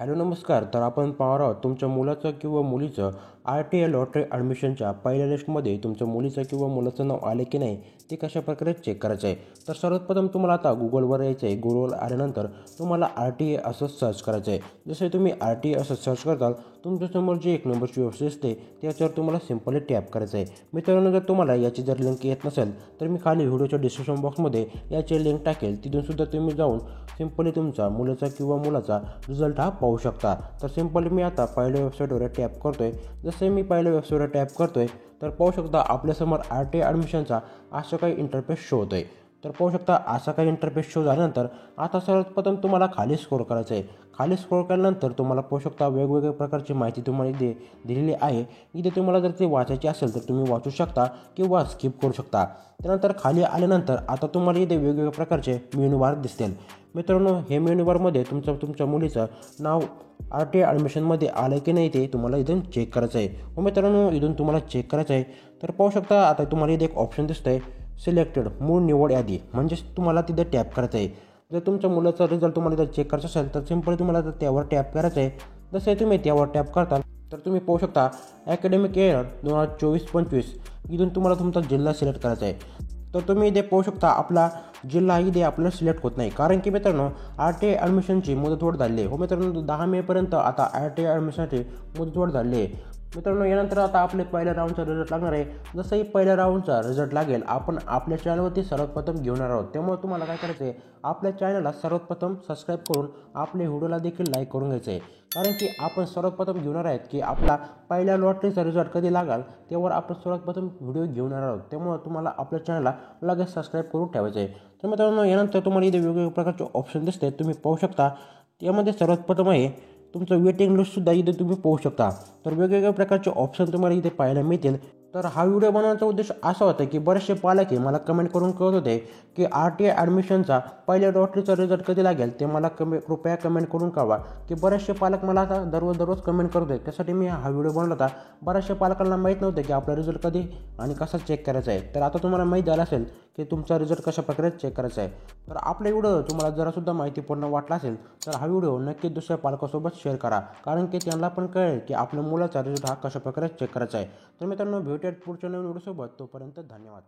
Hello नमस्कार. तर आपण पाहणार आहोत तुमच्या मुलाचं किंवा मुलीचं RTI लॉटरी ॲडमिशनच्या पहिल्या लिस्टमध्ये तुमच्या मुलीचं किंवा मुलाचं नाव आले की नाही ते कशाप्रकारे चेक करायचं आहे. तर सर्वप्रथम तुम्हाला आता गुगलवर यायचं आहे. गुगलवर आल्यानंतर तुम्हाला RTI असं सर्च करायचं आहे. जसे तुम्ही RTI असं सर्च करताल तुमच्यासमोर जी एक नंबरची वेबसाईट असते त्याच्यावर तुम्हाला सिम्पली टॅप करायचं आहे. मित्रांनो, जर तुम्हाला याची जर लिंक येत नसेल तर मी खाली व्हिडिओच्या डिस्क्रिप्शन बॉक्समध्ये याची लिंक टाकेल. तिथूनसुद्धा तुम्ही जाऊन सिम्पली तुमचा मुलाचा किंवा मुलाचा रिझल्ट हा पाहू शकता. तर सिम्पली मी आता पहिल्या वेबसाईटवर टॅप करतो आहे. जसे मी पहिल्या वेबसाईटवर टॅप करतो आहे तर पाहू शकता आपल्यासमोर RTI ॲडमिशनचा असा काही इंटरफेस शो होतो आहे. तर पाहू शकता असा काही इंटरफेस शो झाल्यानंतर आता सर्वप्रथम तुम्हाला खाली स्क्रोल करायचं आहे. खाली स्क्रोल केल्यानंतर तुम्हाला पाहू शकता वेगवेगळ्या प्रकारची माहिती तुम्हाला इथे दिलेली आहे. इथे तुम्हाला जर ते वाचायची असेल तर तुम्ही वाचू शकता किंवा स्किप करू शकता. त्यानंतर खाली आल्यानंतर आता तुम्हाला इथे वेगवेगळ्या प्रकारचे मेनू बार दिसतील. मित्रांनो, हे मेनू बारमध्ये तुमच्या मुलीचं नाव RTI ॲडमिशनमध्ये आलं की नाही ते तुम्हाला इथून चेक करायचं आहे. मित्रांनो, इथून तुम्हाला चेक करायचं आहे. तर पाहू शकता आता तुम्हाला इथे एक ऑप्शन दिसतं आहे सिलेक्टेड मूळ निवड यादी, म्हणजेच तुम्हाला तिथे टॅप करायचं आहे. जर तुमच्या मुलाचा रिझल्ट तुम्हाला इथं चेक करायचा असेल तर सिम्पली तुम्हाला त्यावर टॅप करायचं आहे. जसे तुम्ही त्यावर टॅप करताल तर तुम्ही पाहू शकता ॲकॅडमिक इयर 2024-25 इथून तुम्हाला तुमचा जिल्हा सिलेक्ट करायचा आहे. तर तुम्ही इथे पाहू शकता आपला जिल्हा इथे आपल्याला सिलेक्ट होत नाही, कारण की मित्रांनो RTI ॲडमिशनची मुदतवाढ झाली आहे. मित्रांनो, 10 मेपर्यंत आता RTI ॲडमिशनची मुदतवाढ झाली आहे. मित्रांनो, यानंतर आता आपले पहिल्या राऊंडचा रिझल्ट लागणार आहे. जसंही पहिल्या राऊंडचा रिझल्ट लागेल आपण आपल्या चॅनलवरती सर्वप्रथम घेऊन येणार आहोत. त्यामुळे तुम्हाला काय करायचं आहे, आपल्या चॅनलला सर्वप्रथम सबस्क्राईब करून आपल्या व्हिडिओला देखील लाईक करून घ्यायचं आहे. कारण की आपण सर्वप्रथम घेणार आहेत की आपला पहिल्या लॉटरीचा रिझल्ट कधी लागाल त्यावर आपण सर्वप्रथम व्हिडिओ घेऊन येणार आहोत. त्यामुळे तुम्हाला आपल्या चॅनलला लगेच सबस्क्राईब करून ठेवायचं आहे. तर मित्रांनो, यानंतर तुम्हाला इथे वेगवेगळ्या प्रकारचे ऑप्शन दिसते तुम्ही पाहू शकता. यामध्ये सर्वात प्रथम आहे तुमचं वेटिंग लिस्टसुद्धा इथे तुम्ही पाहू शकता. तर वेगवेगळ्या प्रकारचे ऑप्शन तुम्हाला इथे पाहायला मिळतील. तर हा व्हिडिओ बनवण्याचा उद्देश असा होता की बरेचसे पालक मला कमेंट करून कळत होते की RTI ॲडमिशनचा पहिल्या लॉटरीचा रिझल्ट कधी लागेल ते मला कृपया कमेंट करून कळवा. की बरेचसे पालक मला आता दररोज कमेंट करत आहेत. त्यासाठी मी हा व्हिडिओ बनवला होता. बऱ्याचशा पालकांना माहीत नव्हतं की आपला रिझल्ट कधी आणि कसा चेक करायचा आहे. तर आता तुम्हाला माहीत झालं असेल की तुमचा रिझल्ट कशाप्रकारे चेक करायचा आहे. तर आपला व्हिडिओ तुम्हाला जरासुद्धा माहितीपूर्ण वाटला असेल तर हा व्हिडिओ नक्कीच दुसऱ्या पालकासोबत शेअर करा, कारण की त्यांना पण कळेल की आपल्या मुलाचा रिझल्ट हा कशाप्रकारे चेक करायचा आहे. तर मित्रांनो, भेटूयात पुढच्या नवीन व्हिडिओसोबत. तोपर्यंत धन्यवाद.